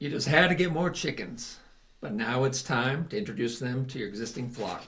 You just had to get more chickens, but now it's time to introduce them to your existing flock.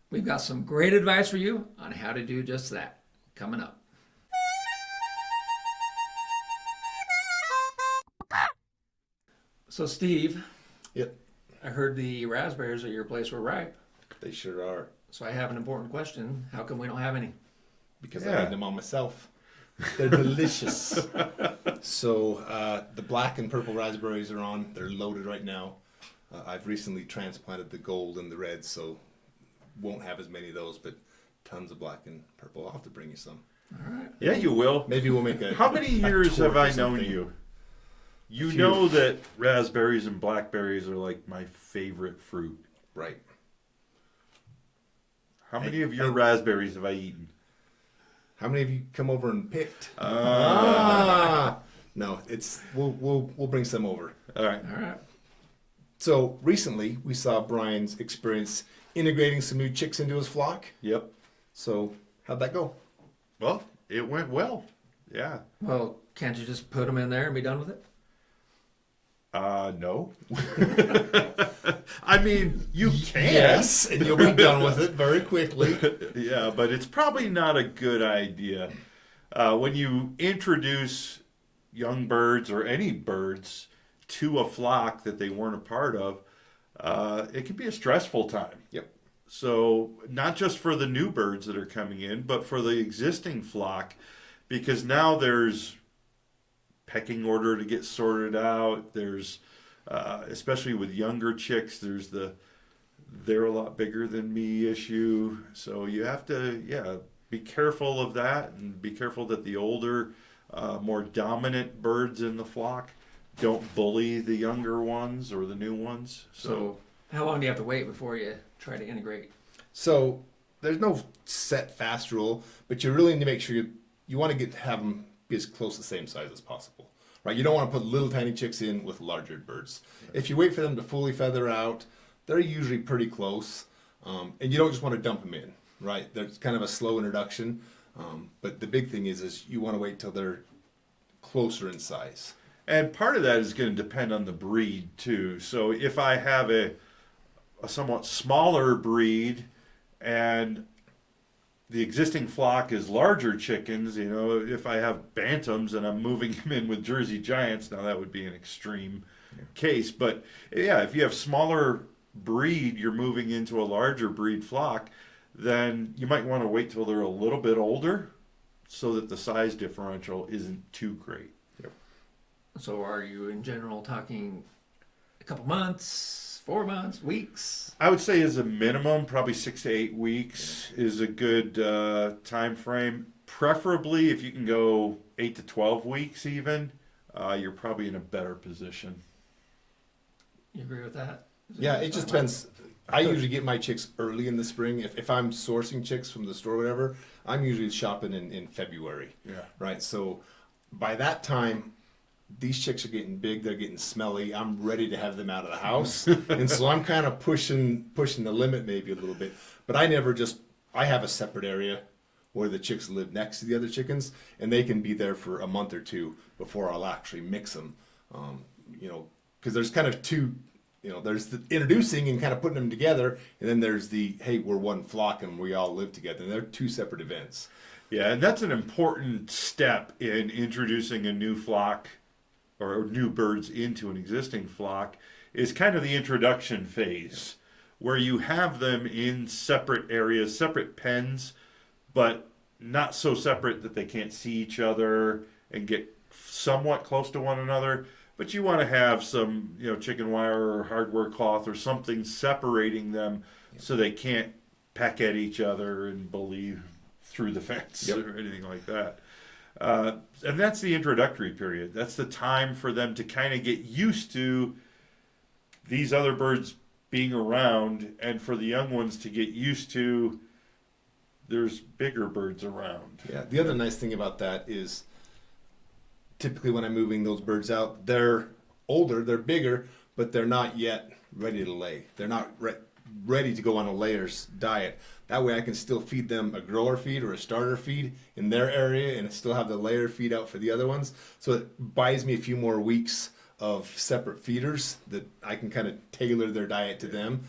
We've got some great advice for you on how to do just that coming up. So, Steve, Yep, I heard the raspberries at your place were ripe. they sure are. So I have an important question. How come we don't have any? Because I made them all myself. They're delicious. So the black and purple raspberries are on. They're loaded right now. I've recently transplanted the gold and the red, so won't have as many of those, but tons of black and purple. I'll have to bring you some. All right. Yeah, you will. Maybe we'll make a How many years torte have or I known something. you? You Few. know that raspberries and blackberries are like my favorite fruit. Right. How many of your raspberries have I eaten? How many of you come over and picked? No, it's we'll bring some over. All right. All right. So recently we saw Brian's experience integrating some new chicks into his flock. Yep. So how'd that go? Well, it went well. Yeah. Well, can't you just put them in there and be done with it? No. I mean, you can. Yes, and you'll be done with it very quickly. Yeah, but it's probably not a good idea. When you introduce young birds or any birds to a flock that they weren't a part of, it can be a stressful time. Yep. So not just for the new birds that are coming in, but for the existing flock, because now there's pecking order to get sorted out. There's, especially with younger chicks, there's they're a lot bigger than me issue. So you have to, be careful of that and be careful that the older, more dominant birds in the flock don't bully the younger ones or the new ones. So how long do you have to wait before you try to integrate? So there's no set fast rule, but you really need to make sure you want to have them be as close to the same size as possible, right? You don't want to put little tiny chicks in with larger birds. If you wait for them to fully feather out, they're usually pretty close, and you don't just want to dump them in, right? There's kind of a slow introduction, but the big thing is you want to wait till they're closer in size. And part of that is going to depend on the breed too. So if I have a somewhat smaller breed and the existing flock is larger chickens, if I have bantams and I'm moving them in with Jersey Giants, now that would be an extreme case. But yeah, if you have smaller breed, you're moving into a larger breed flock, then you might want to wait till they're a little bit older so that the size differential isn't too great. So are you in general talking a couple months, 4 months, weeks? I would say as a minimum, probably 6 to 8 weeks is a good time frame. Preferably, if you can go 8 to 12 weeks even, you're probably in a better position. You agree with that? Yeah, it just depends. I usually get my chicks early in the spring. If I'm sourcing chicks from the store or whatever, I'm usually shopping in February. Yeah. Right. So by that time, these chicks are getting big. They're getting smelly. I'm ready to have them out of the house. And so I'm kind of pushing the limit maybe a little bit. But I have a separate area where the chicks live next to the other chickens, and they can be there for a month or two before I'll actually mix them. Because there's kind of two. There's the introducing and kind of putting them together, and then there's the, hey, we're one flock and we all live together. And they're two separate events. Yeah, and that's an important step in introducing a new flock or new birds into an existing flock, is kind of the introduction phase, where you have them in separate areas, separate pens, but not so separate that they can't see each other and get somewhat close to one another. But you want to have some, chicken wire or hardware cloth or something separating them so they can't peck at each other and bully through the fence or anything like that. And that's the introductory period. That's the time for them to kind of get used to these other birds being around, and for the young ones to get used to there's bigger birds around. Yeah. The other nice thing about that is typically when I'm moving those birds out, they're older, they're bigger, but they're not yet ready to lay. They're not ready to go on a layers diet. That way I can still feed them a grower feed or a starter feed in their area and still have the layer feed out for the other ones. So it buys me a few more weeks of separate feeders that I can kind of tailor their diet to them,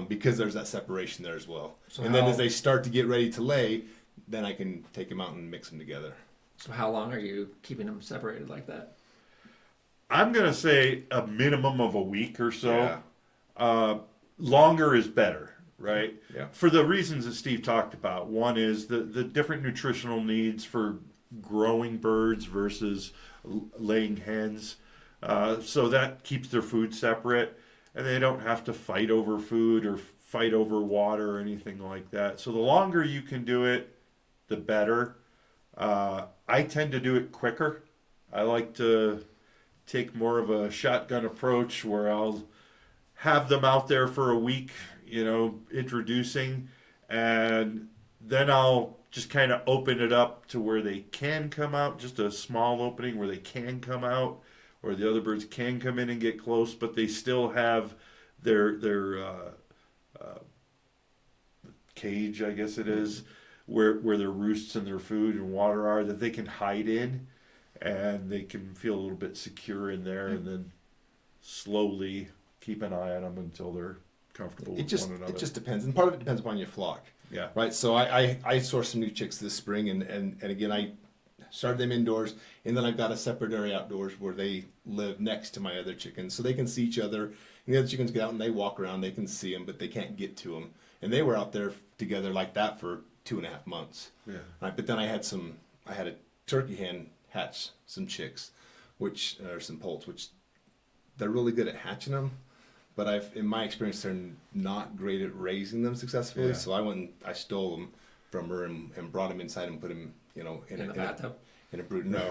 because there's that separation there as well. So and then how- as they start to get ready to lay, then I can take them out and mix them together. So how long are you keeping them separated like that? I'm going to say a minimum of a week or so. Yeah. Longer is better, right? Yeah. For the reasons that Steve talked about. One is the different nutritional needs for growing birds versus laying hens. So that keeps their food separate, and they don't have to fight over food or fight over water or anything like that. So the longer you can do it, the better. I tend to do it quicker. I like to take more of a shotgun approach where I'll have them out there for a week, introducing, and then I'll just kind of open it up to where they can come out, just a small opening where they can come out, or the other birds can come in and get close, but they still have their cage, I guess it is, where their roosts and their food and water are, that they can hide in, and they can feel a little bit secure in there, and then slowly keep an eye on them until they're comfortable with one another. It just depends, and part of it depends upon your flock. Yeah. Right. So I sourced some new chicks this spring, and again I started them indoors, and then I've got a separate area outdoors where they live next to my other chickens, so they can see each other. And the other chickens get out and they walk around, they can see them, but they can't get to them. And they were out there together like that for 2.5 months. Yeah. Right. But then I had a turkey hen hatch some chicks, which are some poults, which they're really good at hatching them. But in my experience, they're not great at raising them successfully. Yeah. So I went and I stole them from her and brought them inside and put them, in In the bathtub? a brooder. No,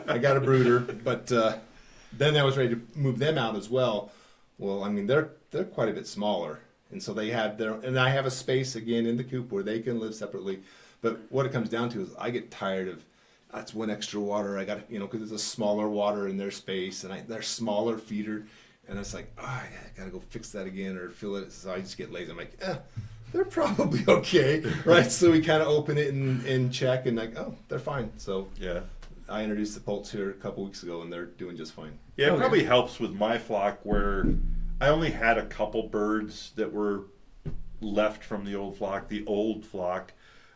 I got a brooder, but then I was ready to move them out as well. Well, I mean, they're quite a bit smaller, and so they have and I have a space again in the coop where they can live separately. But what it comes down to is I get tired of that's one extra water I got, because it's a smaller water in their space, and they're smaller feeder. And it's like, I gotta go fix that again or fill it. So I just get lazy. I'm like, they're probably okay, right? So we kind of open it and check, and like, oh, they're fine. So Yeah. I introduced the poults here a couple weeks ago, and they're doing just fine. Yeah, it Oh, probably helps with my flock where I only had a couple birds that were left from the old flock.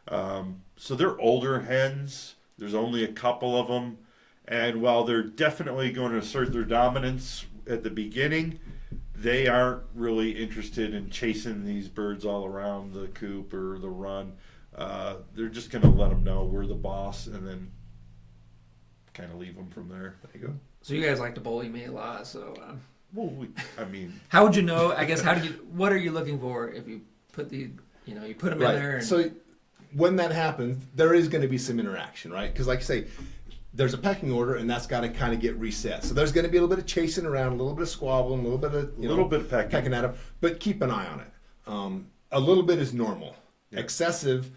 So they're older hens. There's only a couple of them. And while they're definitely going to assert their dominance at the beginning, they aren't really interested in chasing these birds all around the coop or the run. They're just going to let them know we're the boss, and then kind of leave them from there. There you go. So you guys like to bully me a lot. So Well, how would you know? I guess what are you looking for if you put you put them in there? And, So when that happens, there is going to be some interaction, right? Because like you say, there's a pecking order, and that's got to kind of get reset. So there's going to be a little bit of chasing around, a little bit of squabbling, a little bit of bit of pecking at them. But keep an eye on it. A little bit is normal. Yeah. Excessive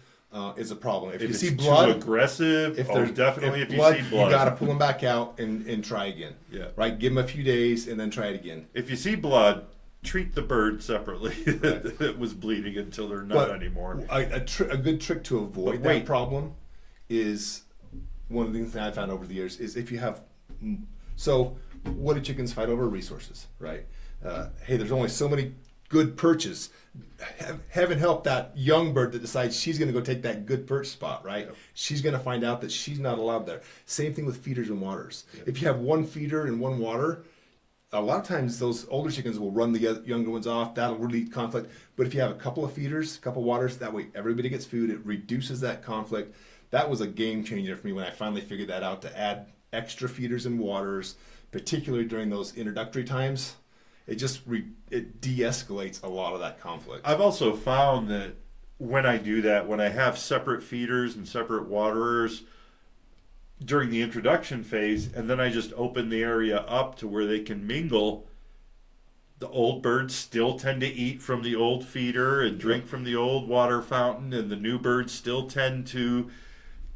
is a problem. If you it's see blood, too aggressive, definitely if you you see blood, you got to pull them back out and try again. Yeah. Right. Give them a few days and then try it again. If you see blood, treat the bird separately that was bleeding until they're not anymore. A good trick to avoid that problem is one of the things that I've found over the years is if you have. So, what do chickens fight over? Resources, right? Hey, there's only so many good perches. Heaven help that young bird that decides she's going to go take that good perch spot, right? Yep. She's going to find out that she's not allowed there. Same thing with feeders and waters. Yep. If you have one feeder and one water, a lot of times those older chickens will run the younger ones off. That'll relieve conflict. But if you have a couple of feeders, a couple of waters, that way everybody gets food. It reduces that conflict. That was a game changer for me when I finally figured that out, to add extra feeders and waters, particularly during those introductory times. It just it de-escalates a lot of that conflict. I've also found that when I do that, when I have separate feeders and separate waterers during the introduction phase, and then I just open the area up to where they can mingle, the old birds still tend to eat from the old feeder and drink from the old water fountain, and the new birds still tend to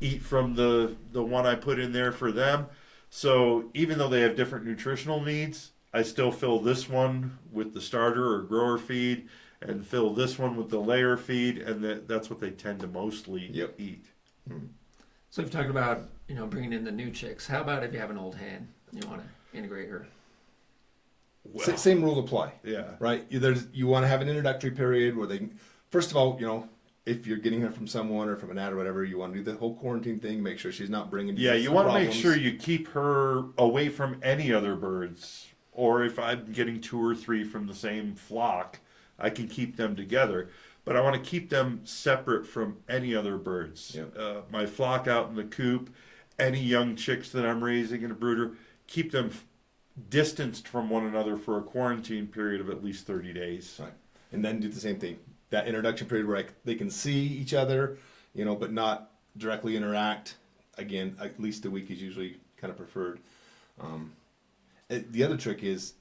eat from the one I put in there for them. So even though they have different nutritional needs, I still fill this one with the starter or grower feed and fill this one with the layer feed, and that's what they tend to mostly eat. Mm-hmm. So you've talked about bringing in the new chicks. How about if you have an old hen and you want to integrate her? Well, Same rules apply. yeah. Right? You want to have an introductory period where they can, first of all, if you're getting her from someone or from an ad or whatever, you want to do the whole quarantine thing, make sure she's not bringing Yeah, disease you or want to make problems. sure you keep her away from any other birds. Or if I'm getting 2 or 3 from the same flock, I can keep them together. But I want to keep them separate from any other birds. Yep. My flock out in the coop, any young chicks that I'm raising in a brooder, keep them distanced from one another for a quarantine period of at least 30 days. Right. And then do the same thing. That introduction period where they can see each other, but not directly interact. Again, at least a week is usually kind of preferred. The other trick is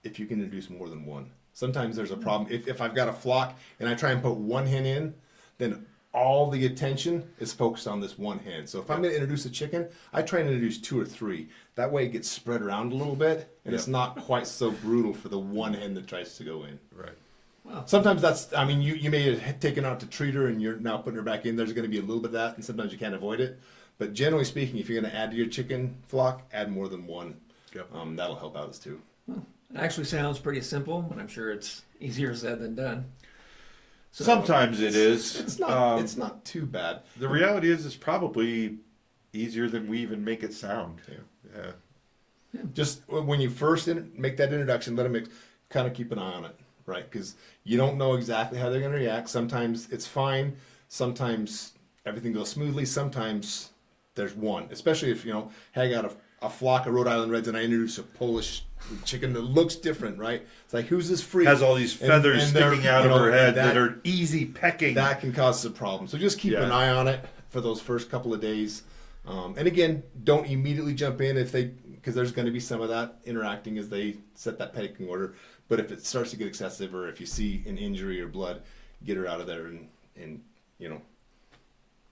if you can introduce more than one. Sometimes there's a problem. If I've got a flock and I try and put one hen in, then all the attention is focused on this one hen. So if I'm going to introduce a chicken, I try and introduce 2 or 3. That way it gets spread around a little bit, and it's not quite so brutal for the one hen that tries to go in. Right. Well, Sometimes you may have taken her out to treat her and you're now putting her back in. There's going to be a little bit of that, and sometimes you can't avoid it. But generally speaking, if you're going to add to your chicken flock, add more than one. Yep. That'll help out us too. it actually sounds pretty simple, but I'm sure it's easier said than done. So, Sometimes it is. It's not too bad. The reality is it's probably easier than we even make it sound. Yeah. Just when you first make that introduction, let them kind of keep an eye on it, right? Because you don't know exactly how they're going to react. Sometimes it's fine. Sometimes everything goes smoothly. Sometimes there's one, especially if I got a flock of Rhode Island Reds and I introduce a Polish chicken that looks different, right? It's like, who's this freak? Has all these feathers and they're, sticking out of her head that that are easy pecking. That can cause some problems. So just keep an eye on it for those first couple of days. And again, don't immediately jump in because there's going to be some of that interacting as they set that pecking order. But if it starts to get excessive, or if you see an injury or blood, get her out of there and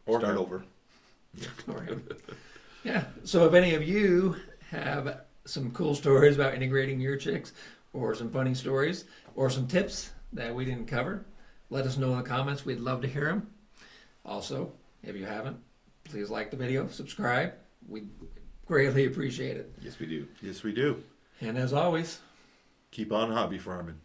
start over. Yeah. So if any of you have some cool stories about integrating your chicks, or some funny stories, or some tips that we didn't cover, let us know in the comments. We'd love to hear them. Also, if you haven't, please like the video, subscribe. We greatly appreciate it. Yes, we do. Yes, we do. And as always, Keep on hobby farming.